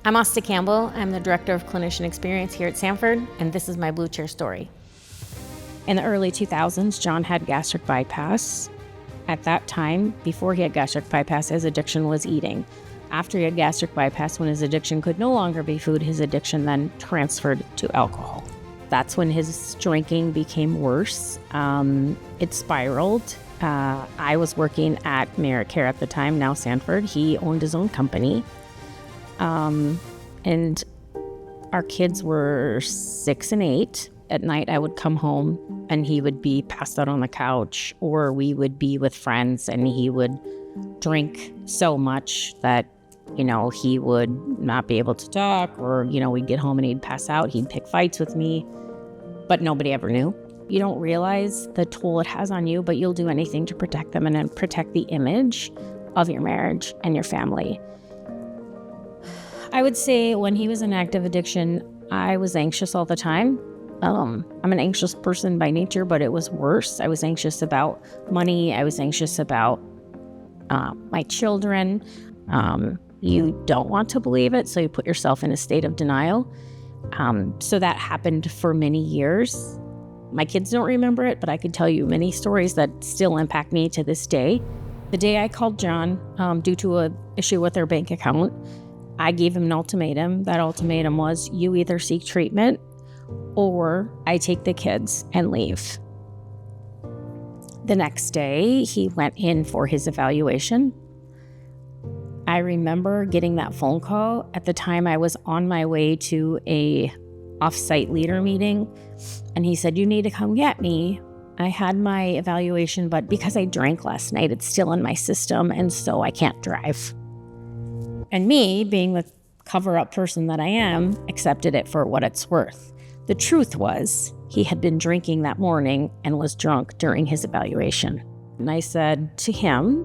I'm Asta Campbell. I'm the Director of Clinician Experience here at Sanford, and this is my Blue Chair story. In the early 2000s, John had gastric bypass. At that time, before he had gastric bypass, his addiction was eating. After he had gastric bypass, when his addiction could no longer be food, his addiction then transferred to alcohol. That's when his drinking became worse. It spiraled. I was working at AmeriCare at the time, now Sanford. He owned his own company. And our kids were 6 and 8. At night, I would come home and he would be passed out on the couch, or we would be with friends and he would drink so much that, he would not be able to talk, or, we'd get home and he'd pass out. He'd pick fights with me, but nobody ever knew. You don't realize the toll it has on you, but you'll do anything to protect them and then protect the image of your marriage and your family. I would say when he was in active addiction, I was anxious all the time. I'm an anxious person by nature, but it was worse. I was anxious about money. I was anxious about my children. You don't want to believe it, so you put yourself in a state of denial. So that happened for many years. My kids don't remember it, but I could tell you many stories that still impact me to this day. The day I called John due to an issue with their bank account, I gave him an ultimatum. That ultimatum was, you either seek treatment or I take the kids and leave. The next day, he went in for his evaluation. I remember getting that phone call. At the time, I was on my way to a off-site leader meeting, and he said, you need to come get me. I had my evaluation, but because I drank last night, it's still in my system, and so I can't drive. And me, being the cover-up person that I am, accepted it for what it's worth. The truth was, he had been drinking that morning and was drunk during his evaluation. And I said to him,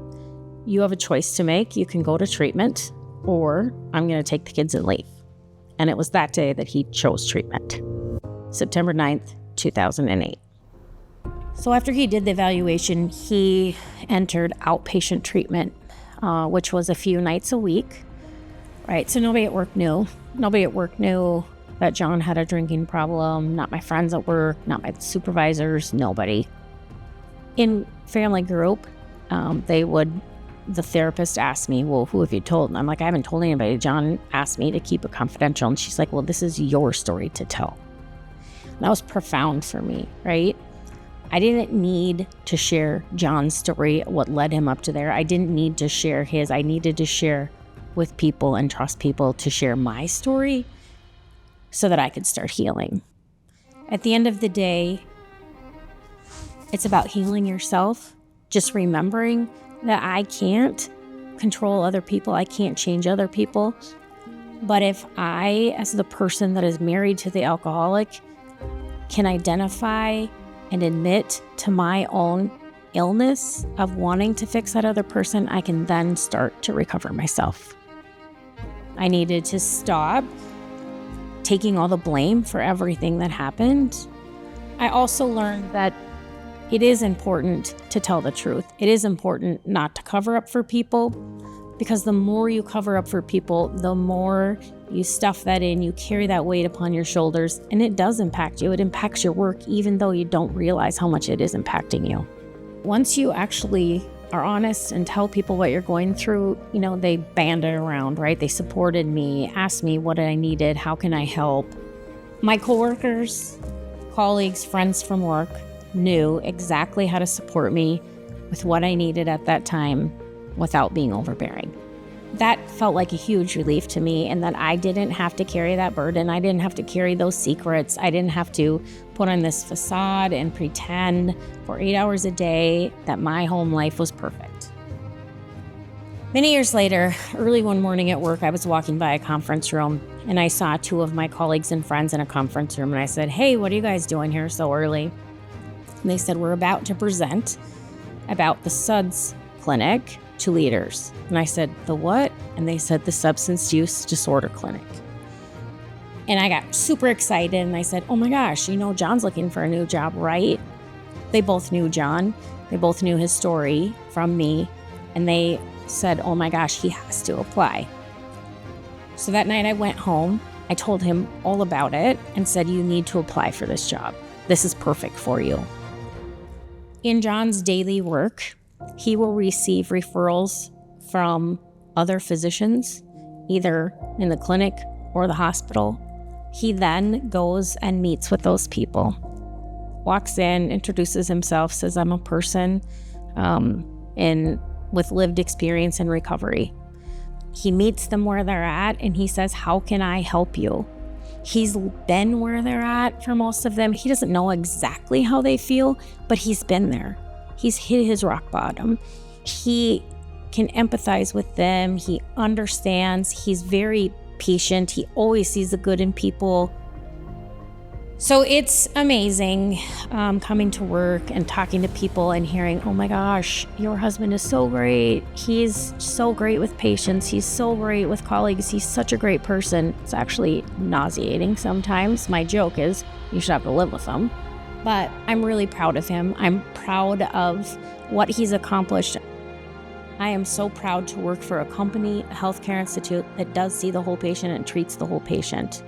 you have a choice to make. You can go to treatment, or I'm going to take the kids and leave. And it was that day that he chose treatment. September 9th, 2008. So after he did the evaluation, he entered outpatient treatment, which was a few nights a week. Right, so nobody at work knew. Nobody at work knew that John had a drinking problem. Not my friends at work, not my supervisors, nobody. In family group, the therapist asked me, well, who have you told? And I'm like, I haven't told anybody. John asked me to keep it confidential. And she's like, well, this is your story to tell. And that was profound for me, right? I didn't need to share John's story, what led him up to there. I didn't need to share his. I needed to share with people and trust people to share my story so that I could start healing. At the end of the day, it's about healing yourself, just remembering that I can't control other people. I can't change other people. But if I, as the person that is married to the alcoholic, can identify and admit to my own illness of wanting to fix that other person, I can then start to recover myself. I needed to stop taking all the blame for everything that happened. I also learned that it is important to tell the truth. It is important not to cover up for people, because the more you cover up for people, the more you stuff that in, you carry that weight upon your shoulders, and it does impact you. It impacts your work, even though you don't realize how much it is impacting you. Once you actually are honest and tell people what you're going through, they banded around, right? They supported me, asked me what I needed, how can I help? My coworkers, colleagues, friends from work knew exactly how to support me with what I needed at that time without being overbearing. That felt like a huge relief to me, and that I didn't have to carry that burden. I didn't have to carry those secrets. I didn't have to put on this facade and pretend for 8 hours a day that my home life was perfect. Many years later, early one morning at work, I was walking by a conference room, and I saw 2 of my colleagues and friends in a conference room, and I said, hey, what are you guys doing here so early? And they said, we're about to present about the SUDS clinic to leaders. And I said, the what? And they said, the Substance Use Disorder Clinic. And I got super excited, and I said, oh my gosh, John's looking for a new job, right? They both knew John. They both knew his story from me. And they said, oh my gosh, he has to apply. So that night I went home. I told him all about it and said, you need to apply for this job. This is perfect for you. In John's daily work, he will receive referrals from other physicians, either in the clinic or the hospital. He then goes and meets with those people, walks in, introduces himself, says, I'm a person with lived experience in recovery. He meets them where they're at and he says, how can I help you? He's been where they're at for most of them. He doesn't know exactly how they feel, but he's been there. He's hit his rock bottom. He can empathize with them. He understands. He's very patient. He always sees the good in people. So it's amazing coming to work and talking to people and hearing, oh my gosh, your husband is so great. He's so great with patients. He's so great with colleagues. He's such a great person. It's actually nauseating sometimes. My joke is you should have to live with him. But I'm really proud of him. I'm proud of what he's accomplished. I am so proud to work for a company, a healthcare institute that does see the whole patient and treats the whole patient.